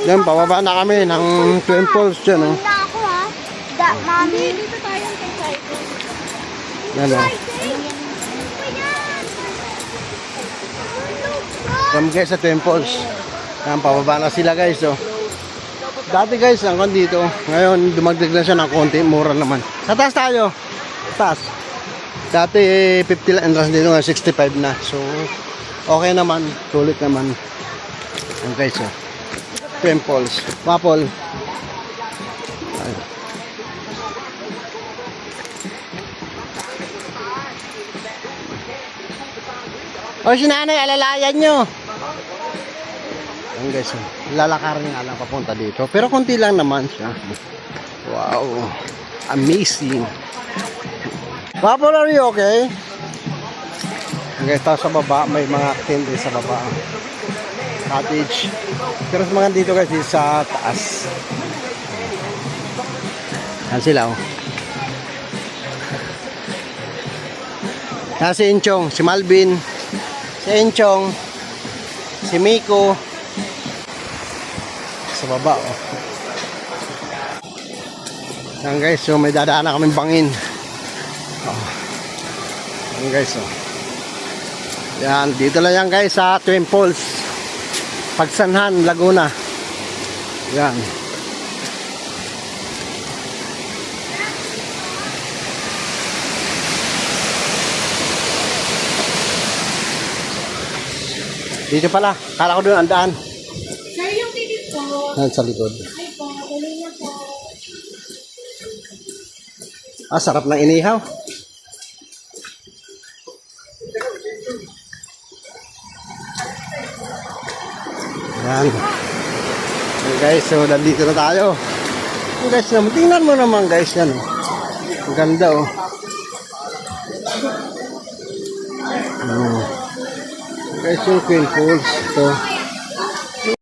Yan, pababa na kami ng Twin Falls dyan, oh. Na ako ha. Mami. Dito tayo kay Saito. Yan, oh. Yan guys sa Twin Falls. Yan, pababa na sila guys, oh. Dati guys, hanggang dito. Ngayon, dumagdag na siya ng konti. Mura naman. Sa taas tayo. Taas. Dati 50 lang entrance dito, nga 65 na. So, okay naman. Sulit naman. Yan guys, oh. Twin Falls. Mapol. O si nanay, alalayan nyo. Yan guys, lalakarin nga lang papunta dito. Pero konti lang naman siya. Wow. Amazing. Papa, are you okay? Yan guys, tayo sa baba. May mga tent sa baba. Cottage. Pero sa mga dito guys, dito sa taas. Yan sila, oh. Yan si Inchong, si Malvin, si Enchong, si Miko. Sa baba, oh. Yan guys, so may dadaan na kaming bangin. Oh. Yan guys, oh. Yan, dito lang yan guys sa Twin Falls, Pagsanhan, Laguna. Yan. Dito pala, kala ko doon ang daan. Sir, yung ticket po. Yan sa likod. Ay po, tuloy na po. Ah, sarap ng inihaw. Yan. Okay guys, so nandito na tayo. Okay guys, tingnan mo naman guys yan. Ang ganda, oh. Guys, yung Twin Falls. Ito.